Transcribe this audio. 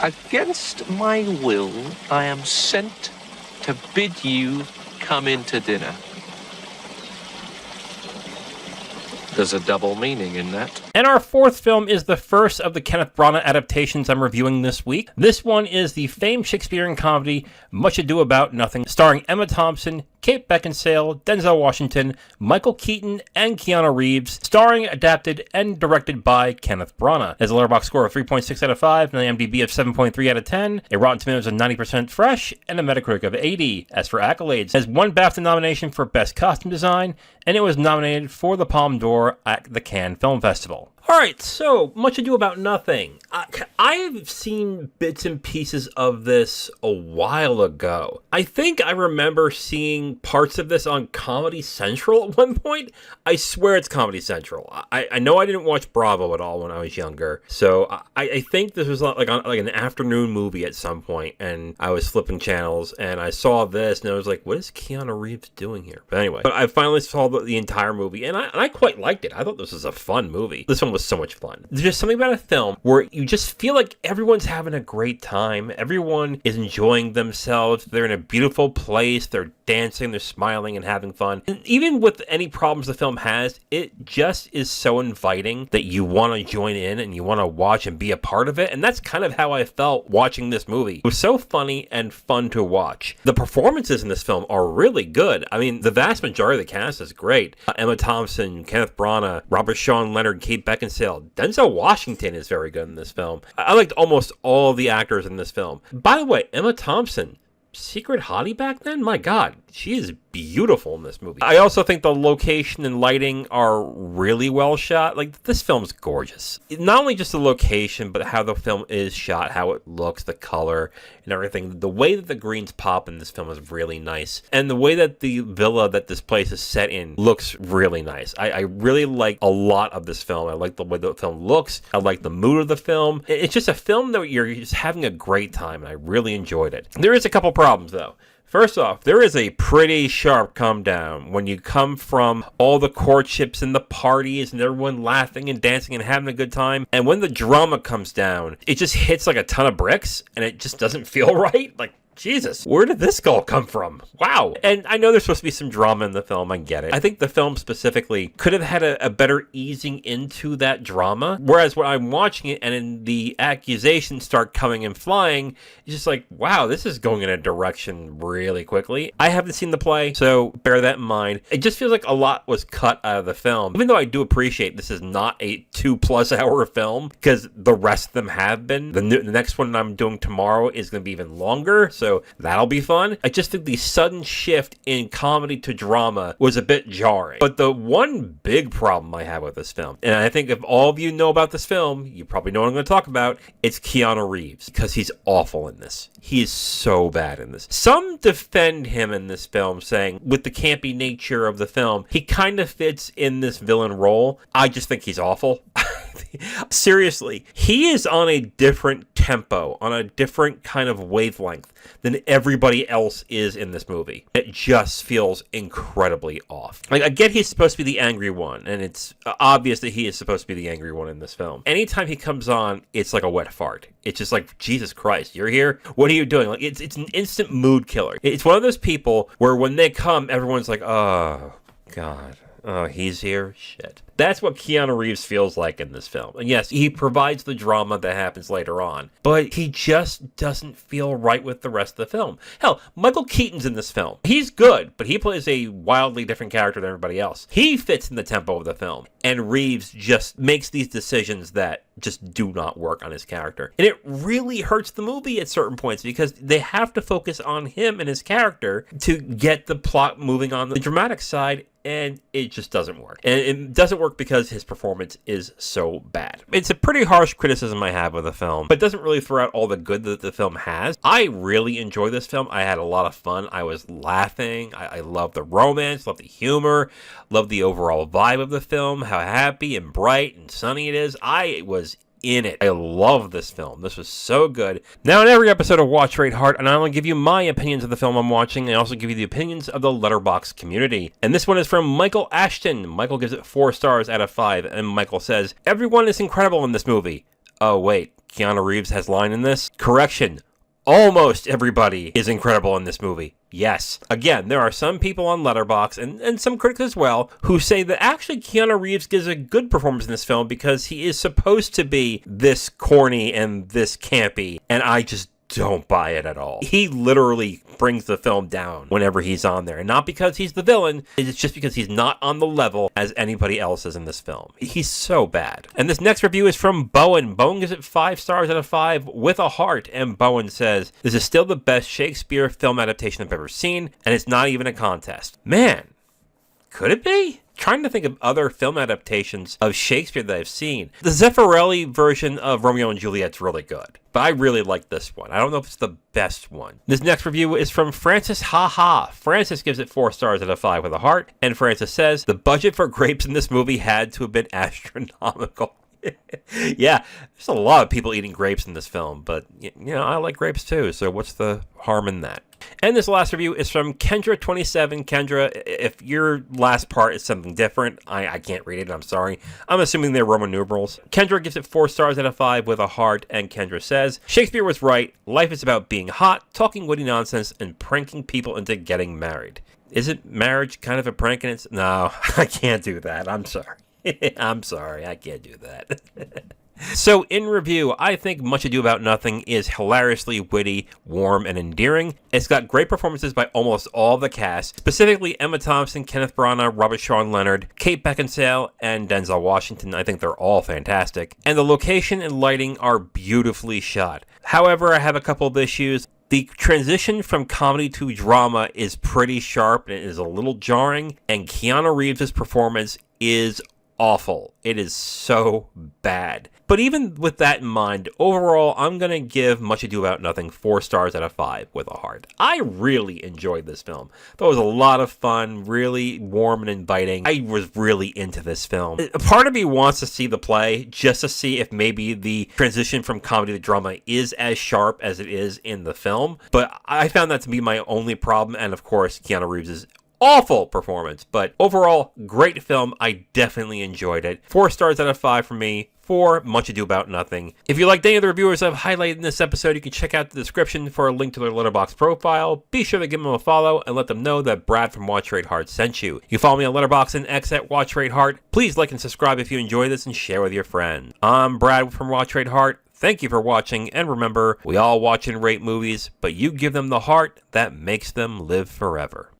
Against my will, I am sent to bid you come in to dinner. There's a double meaning in that. And our fourth film is the first of the Kenneth Branagh adaptations I'm reviewing this week. This one is the famed Shakespearean comedy Much Ado About Nothing, starring Emma Thompson, Kate Beckinsale, Denzel Washington, Michael Keaton, and Keanu Reeves, starring, adapted, and directed by Kenneth Branagh. It has a Letterboxd score of 3.6 out of 5, an IMDb of 7.3 out of 10, a Rotten Tomatoes of 90% fresh, and a Metacritic of 80. As for accolades, it has one BAFTA nomination for Best Costume Design, and it was nominated for the Palme d'Or at the Cannes Film Festival. Alright, so, Much Ado About Nothing. I've seen bits and pieces of this a while ago. I think I remember seeing parts of this on Comedy Central at one point. I swear it's Comedy Central. I know I didn't watch Bravo at all when I was younger, so I think this was like an afternoon movie at some point, and I was flipping channels, and I saw this, and I was like, what is Keanu Reeves doing here? But anyway, I finally saw the entire movie, and I quite liked it. I thought this was a fun movie. This one was so much fun. There's just something about a film where you just feel like everyone's having a great time. Everyone is enjoying themselves. They're in a beautiful place. They're dancing, they're smiling and having fun. And even with any problems the film has, it just is so inviting that you want to join in and you want to watch and be a part of it. And that's kind of how I felt watching this movie. It was so funny and fun to watch. The performances in this film are really good. I mean, the vast majority of the cast is great. Emma Thompson, Kenneth Branagh, Robert Sean Leonard, Kate Beckinsale. Denzel Washington is very good in this film. I liked almost all the actors in this film. By the way, Emma Thompson, secret hottie back then? My God, she is beautiful in this movie. I also think the location and lighting are really well shot. Like, this film's gorgeous. Not only just the location, but how the film is shot, how it looks, the color, and everything. The way that the greens pop in this film is really nice. And the way that the villa that this place is set in looks really nice. I really like a lot of this film. I like the way the film looks. I like the mood of the film. It's just a film that you're just having a great time, and I really enjoyed it. There is a couple problems, though. First off, there is a pretty sharp come down when you come from all the courtships and the parties and everyone laughing and dancing and having a good time. And when the drama comes down, it just hits like a ton of bricks and it just doesn't feel right. Like, Jesus, where did this all come from? Wow. And I know there's supposed to be some drama in the film. I get it. I think the film specifically could have had a better easing into that drama. Whereas when I'm watching it and then the accusations start coming and flying, it's just like, wow, this is going in a direction really quickly. I haven't seen the play, so bear that in mind. It just feels like a lot was cut out of the film. Even though I do appreciate this is not a 2+ hour film, because the rest of them have been. The next one I'm doing tomorrow is going to be even longer, so that'll be fun. I just think the sudden shift in comedy to drama was a bit jarring. But the one big problem I have with this film, and I think if all of you know about this film, you probably know what I'm going to talk about, it's Keanu Reeves, because he's awful in this. He is so bad in this. Some defend him in this film, saying with the campy nature of the film, he kind of fits in this villain role. I just think he's awful. Seriously, he is on a different tempo, on a different kind of wavelength than everybody else is in this movie. It just feels incredibly off. Like, I get he's supposed to be the angry one, and it's obvious that he is supposed to be the angry one in this film. Anytime he comes on, it's like a wet fart. It's just like, Jesus Christ, you're here? What are you doing? Like, it's an instant mood killer. It's one of those people where when they come, everyone's like, oh, God. Oh, he's here? Shit. That's what Keanu Reeves feels like in this film. And yes, he provides the drama that happens later on, but he just doesn't feel right with the rest of the film. Hell, Michael Keaton's in this film. He's good, but he plays a wildly different character than everybody else. He fits in the tempo of the film, and Reeves just makes these decisions that just do not work on his character. And it really hurts the movie at certain points because they have to focus on him and his character to get the plot moving on the dramatic side, and it just doesn't work. And it doesn't work because his performance is so bad. It's a pretty harsh criticism I have of the film, but it doesn't really throw out all the good that the film has. I really enjoy this film. I had a lot of fun. I was laughing. I love the romance, love the humor, love the overall vibe of the film, how happy and bright and sunny it is. I was in it. I love this film. This was so good. Now, in every episode of Watch Rate Heart, and I only give you my opinions of the film I'm watching, I also give you the opinions of the Letterboxd community. And this one is from Michael Ashton. Michael gives it 4 stars out of 5, and Michael says, everyone is incredible in this movie. Oh, wait. Keanu Reeves has line in this. Correction. Almost everybody is incredible in this movie. Yes. Again, there are some people on Letterboxd and some critics as well who say that actually Keanu Reeves gives a good performance in this film because he is supposed to be this corny and this campy, and I just don't buy it at all. He literally brings the film down whenever he's on there, and not because he's the villain, it's just because he's not on the level as anybody else is in this film. He's so bad. And this next review is from Bowen. Bowen gives it 5 stars out of 5 with a heart, and Bowen says, "This is still the best Shakespeare film adaptation I've ever seen, and it's not even a contest." Man, could it be? Trying to think of other film adaptations of Shakespeare that I've seen. The Zeffirelli version of Romeo and Juliet's really good, but I really like this one. I don't know if it's the best one. This next review is from Francis Haha. Francis gives it 4 stars out of 5 with a heart, and Francis says, "The budget for grapes in this movie had to have been astronomical." Yeah, there's a lot of people eating grapes in this film, but, you know, I like grapes too, so what's the harm in that? And this last review is from Kendra27. Kendra, if your last part is something different, I can't read it, I'm sorry. I'm assuming they're Roman numerals. Kendra gives it 4 stars out of 5 with a heart, and Kendra says, "Shakespeare was right. Life is about being hot, talking witty nonsense, and pranking people into getting married." Isn't marriage kind of a prank? No, I can't do that. I'm sorry. I'm sorry, I can't do that. So, in review, I think Much Ado About Nothing is hilariously witty, warm, and endearing. It's got great performances by almost all the cast, specifically Emma Thompson, Kenneth Branagh, Robert Sean Leonard, Kate Beckinsale, and Denzel Washington. I think they're all fantastic. And the location and lighting are beautifully shot. However, I have a couple of issues. The transition from comedy to drama is pretty sharp and it is a little jarring, and Keanu Reeves' performance is awful. It is so bad. But even with that in mind, overall, I'm going to give Much Ado About Nothing 4 stars out of 5 with a heart. I really enjoyed this film. Thought it was a lot of fun, really warm and inviting. I was really into this film. A part of me wants to see the play just to see if maybe the transition from comedy to drama is as sharp as it is in the film. But I found that to be my only problem. And of course, Keanu Reeves' awful performance. But overall, great film. I definitely enjoyed it. 4 stars out of 5 from me for Much Ado About Nothing. If you liked any of the reviewers I've highlighted in this episode, you can check out the description for a link to their Letterboxd profile. Be sure to give them a follow and let them know that Brad from Watch Rate Heart sent you. You can follow me on Letterboxd and X at Watch Rate Heart. Please like and subscribe if you enjoy this and share with your friends. I'm Brad from Watch Rate Heart. Thank you for watching, and remember, we all watch and rate movies, but you give them the heart that makes them live forever.